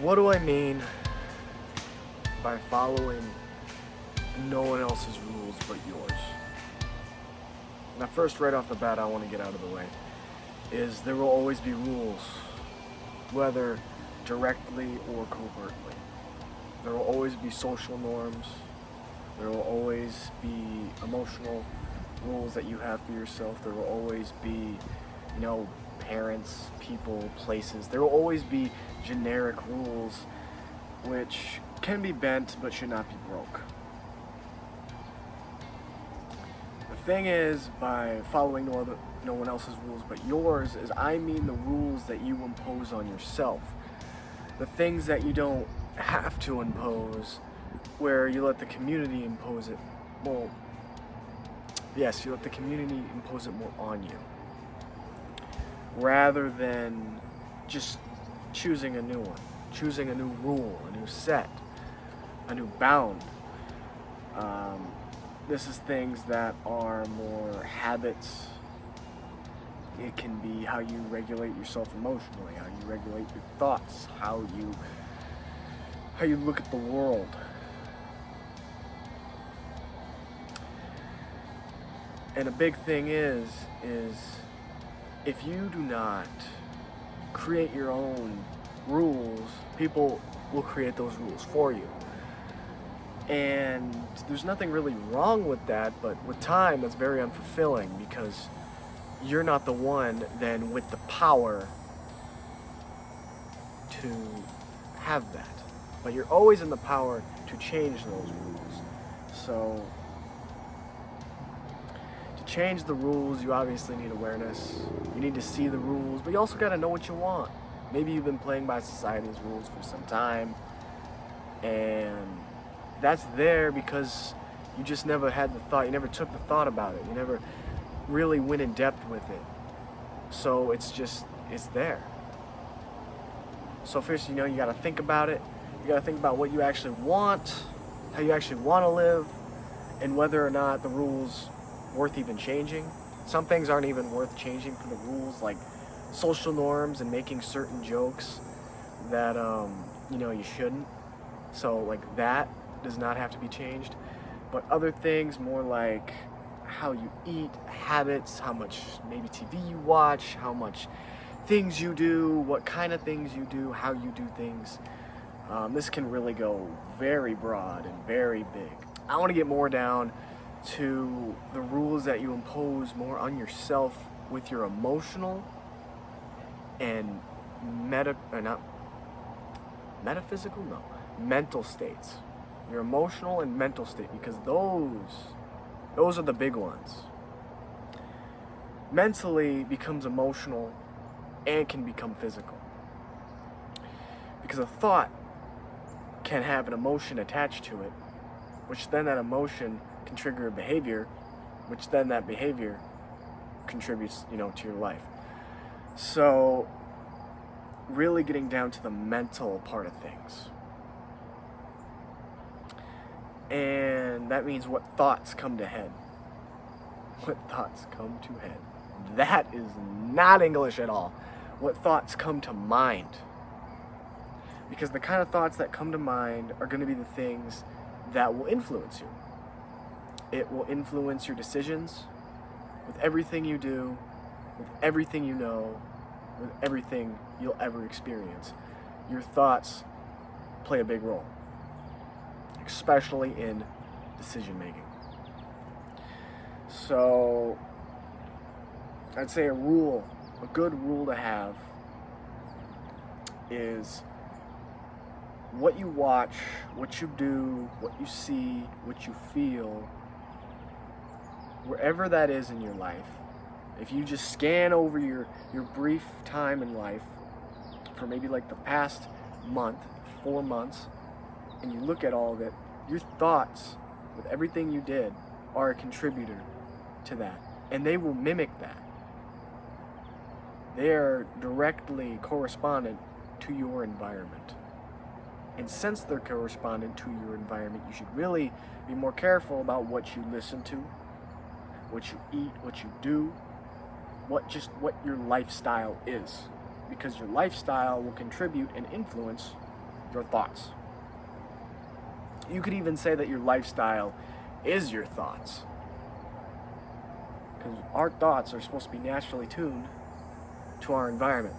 What do I mean by following no one else's rules but yours? Now, first, right off the bat, I want to get out of the way is there will always be rules, whether directly or covertly. There will always be social norms. There will always be emotional rules that you have for yourself. There will always be, parents, people, places. There will always be generic rules which can be bent but should not be broke. The thing is, by following no one else's rules but yours, is I mean the rules that you impose on yourself. The things that you don't have to impose, where you let the community impose it. Well, yes, you let the community impose it more on you, rather than just choosing a new one, choosing a new rule, a new set, a new bound. This is things that are more habits. It can be how you regulate yourself emotionally, how you regulate your thoughts, how you look at the world. And a big thing is if you do not create your own rules, people will create those rules for you. And there's nothing really wrong with that, but with time, that's very unfulfilling because you're not the one then with the power to have that. But you're always in the power to change those rules. So, to change the rules, you obviously need awareness. You need to see the rules, but you also got to know what you want. Maybe you've been playing by society's rules for some time, and that's there because you just never had the thought, you never took the thought about it, you never really went in depth with it. So it's there. So first, you got to think about it. You got to think about what you actually want, how you actually want to live, and whether or not the rules worth even changing. Some things aren't even worth changing for the rules, like social norms and making certain jokes that you shouldn't. So like that does not have to be changed. But other things, more like how you eat, habits, how much maybe TV you watch, how much things you do, what kind of things you do, how you do things. This can really go very broad and very big. I want to get more down to the rules that you impose more on yourself with your emotional and mental states. Your emotional and mental state, because those are the big ones. Mentally becomes emotional and can become physical. Because a thought can have an emotion attached to it, which then that emotion can trigger a behavior, which then that behavior contributes, to your life. So really getting down to the mental part of things. And that means what thoughts come to head. What thoughts come to head. That is not English at all. What thoughts come to mind. Because the kind of thoughts that come to mind are going to be the things that will influence you. It will influence your decisions with everything you do, with everything you know, with everything you'll ever experience. Your thoughts play a big role, especially in decision making. So I'd say a good rule to have is what you watch, what you do, what you see, what you feel, wherever that is in your life. If you just scan over your brief time in life for maybe like the past month, 4 months, and you look at all of it, your thoughts with everything you did are a contributor to that. And they will mimic that. They are directly correspondent to your environment. And since they're correspondent to your environment, you should really be more careful about what you listen to, what you eat, what you do, what your lifestyle is. Because your lifestyle will contribute and influence your thoughts. You could even say that your lifestyle is your thoughts. Because our thoughts are supposed to be naturally tuned to our environment,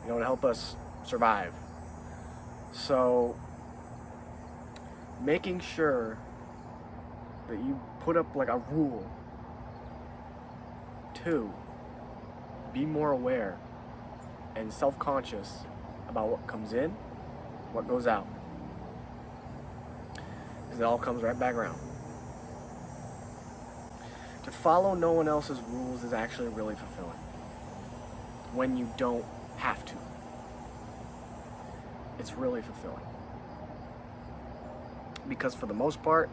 to help us survive. So, making sure that you put up like a rule to be more aware and self-conscious about what comes in, what goes out. Because it all comes right back around. To follow no one else's rules is actually really fulfilling when you don't have to. It's really fulfilling. Because for the most part,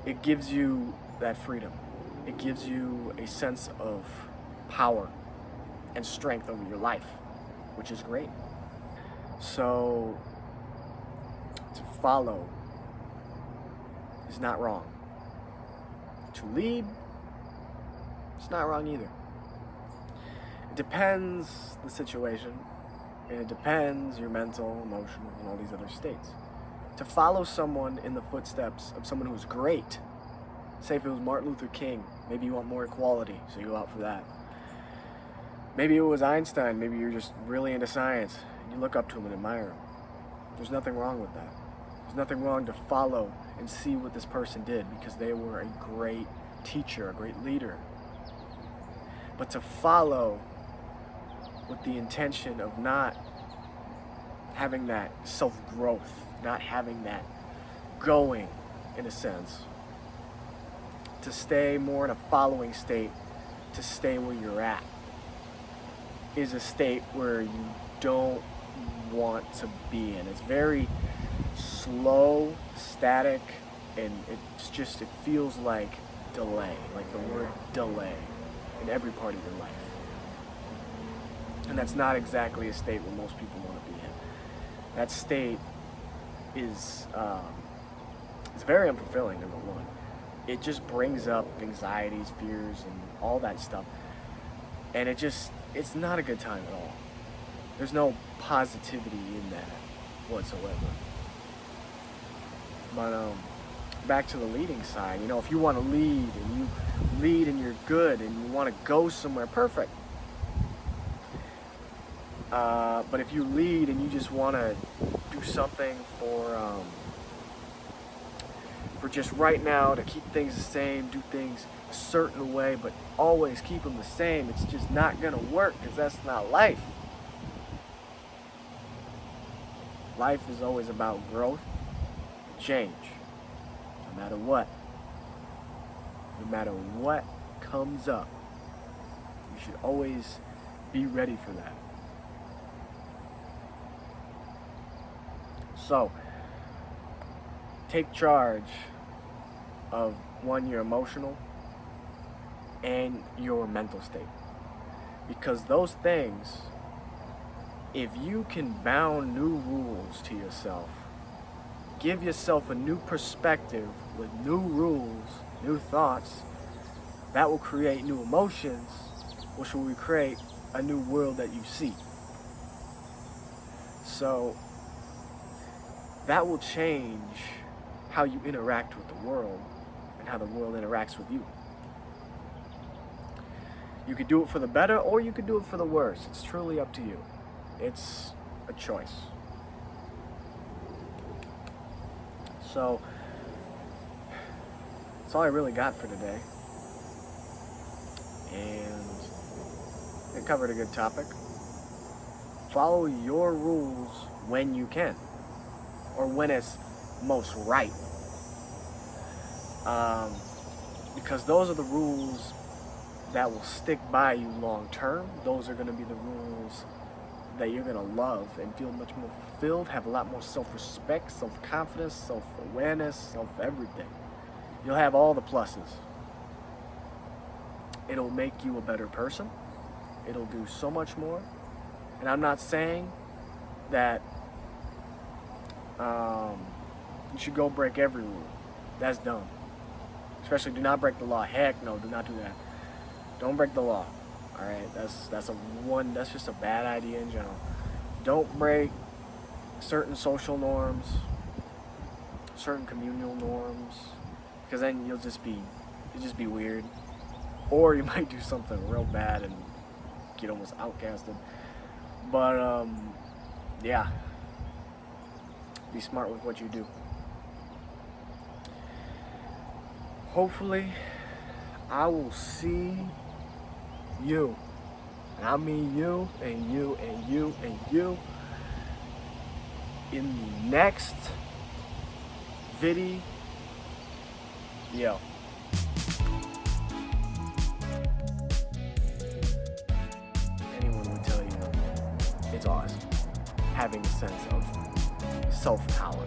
it gives you that freedom. It gives you a sense of power and strength over your life, which is great. So, to follow is not wrong. To lead, it's not wrong either. It depends the situation, and it depends your mental, emotional, and all these other states. To follow someone in the footsteps of someone who's great, say if it was Martin Luther King, maybe you want more equality, so you go out for that. Maybe it was Einstein, maybe you're just really into science, and you look up to him and admire him. There's nothing wrong with that. There's nothing wrong to follow and see what this person did because they were a great teacher, a great leader. But to follow with the intention of not having that self-growth, not having that going, in a sense, to stay more in a following state, to stay where you're at, is a state where you don't want to be in. It's very slow, static, and it feels like delay, like the word delay in every part of your life. And that's not exactly a state where most people want to be in. That state is very unfulfilling, number one. It just brings up anxieties, fears, and all that stuff. And it's not a good time at all. There's no positivity in that whatsoever. But back to the leading side, if you want to lead and you lead and you're good and you want to go somewhere, perfect. But if you lead and you just want to do something for just right now, to keep things the same, do things a certain way, but always keep them the same, it's just not going to work because that's not life. Life is always about growth, change, no matter what. No matter what comes up, you should always be ready for that. So, take charge of your emotional and your mental state. Because those things, if you can bound new rules to yourself, give yourself a new perspective with new rules, new thoughts, that will create new emotions, which will create a new world that you see. So, that will change how you interact with the world and how the world interacts with you. You could do it for the better or you could do it for the worse. It's truly up to you. It's a choice. So, that's all I really got for today. And it covered a good topic. Follow your rules when you can, or when it's most right. Because those are the rules that will stick by you long term. Those are going to be the rules that you're going to love and feel much more fulfilled, have a lot more self-respect, self-confidence, self-awareness, self-everything. You'll have all the pluses. It'll make you a better person. It'll do so much more. And I'm not saying that you should go break every rule. That's dumb. Especially do not break the law. Heck no, do not do that. Don't break the law. Alright, that's just a bad idea in general. Don't break certain social norms, certain communal norms, because then you'll just be weird. Or you might do something real bad and get almost outcasted. But yeah, be smart with what you do. Hopefully, I will see you, and I mean you and you and you and you, in the next video. Anyone would tell you it's awesome having a sense of self-power.